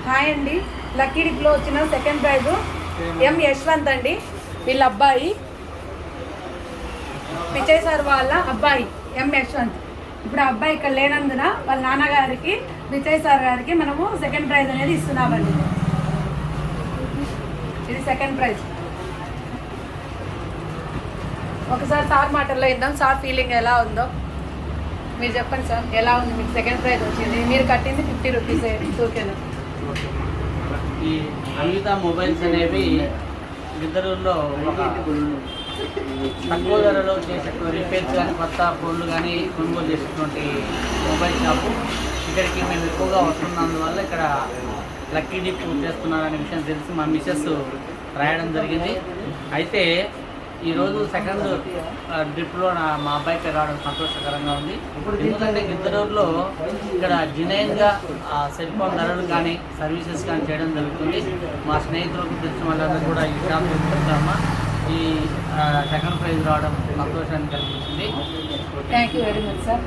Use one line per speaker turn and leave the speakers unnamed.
Hi అండి, lucky డిప్లో వచ్చిన second prize ఎం యశ్వంత్ అండి. వీళ్ళ అబ్బాయి విజయ్ సార్ వాళ్ళ అబ్బాయి ఎం యశ్వంత్. ఇప్పుడు ఆ అబ్బాయి ఇక్కడ లేనందున వాళ్ళ నాన్నగారికి విజయ్ సార్ గారికి మనము సెకండ్ ప్రైజ్ అనేది ఇస్తున్నామండి. ఇది సెకండ్ ప్రైజ్. ఒకసారి సార్ మాటల్లో ఇద్దాం, సార్ ఫీలింగ్ ఎలా ఉందో మీరు చెప్పండి సార్. ఎలా ఉంది మీకు సెకండ్ ప్రైజ్ వచ్చింది? మీరు కట్టింది 50 రూపీస్ టోకెన్.
ఈ అమిత మొబైల్స్ అనేవి ఇద్దరులో ఒక తక్కువ ధరలో చేసేటువంటి రిపేర్స్ కానీ కొత్త ఫోన్లు కానీ కొనుగోలు చేసేటువంటి మొబైల్ షాపు. ఇక్కడికి మేము ఎక్కువగా వస్తున్నందువల్ల ఇక్కడ లక్కీ డిప్ చేస్తున్నారనే విషయం తెలిసి మా మిసెస్ రాయడం జరిగింది. అయితే ఈరోజు సెకండ్ ట్రిప్లో మా అబ్బాయికి రావడం సంతోషకరంగా ఉంది. ఎందుకంటే గిద్దరూరులో ఇక్కడ జెన్యూన్గా సెల్ ఫోన్ ధరలు కానీ సర్వీసెస్ కానీ చేయడం జరుగుతుంది. మా స్నేహితులకు తెలిసిన వాళ్ళందరూ కూడా ఈ షాప్ తీసుకొచ్చామా. ఈ సెకండ్ ప్రైజ్ రావడం సంతోషాన్ని కలిగించింది.
Thank you very much sir.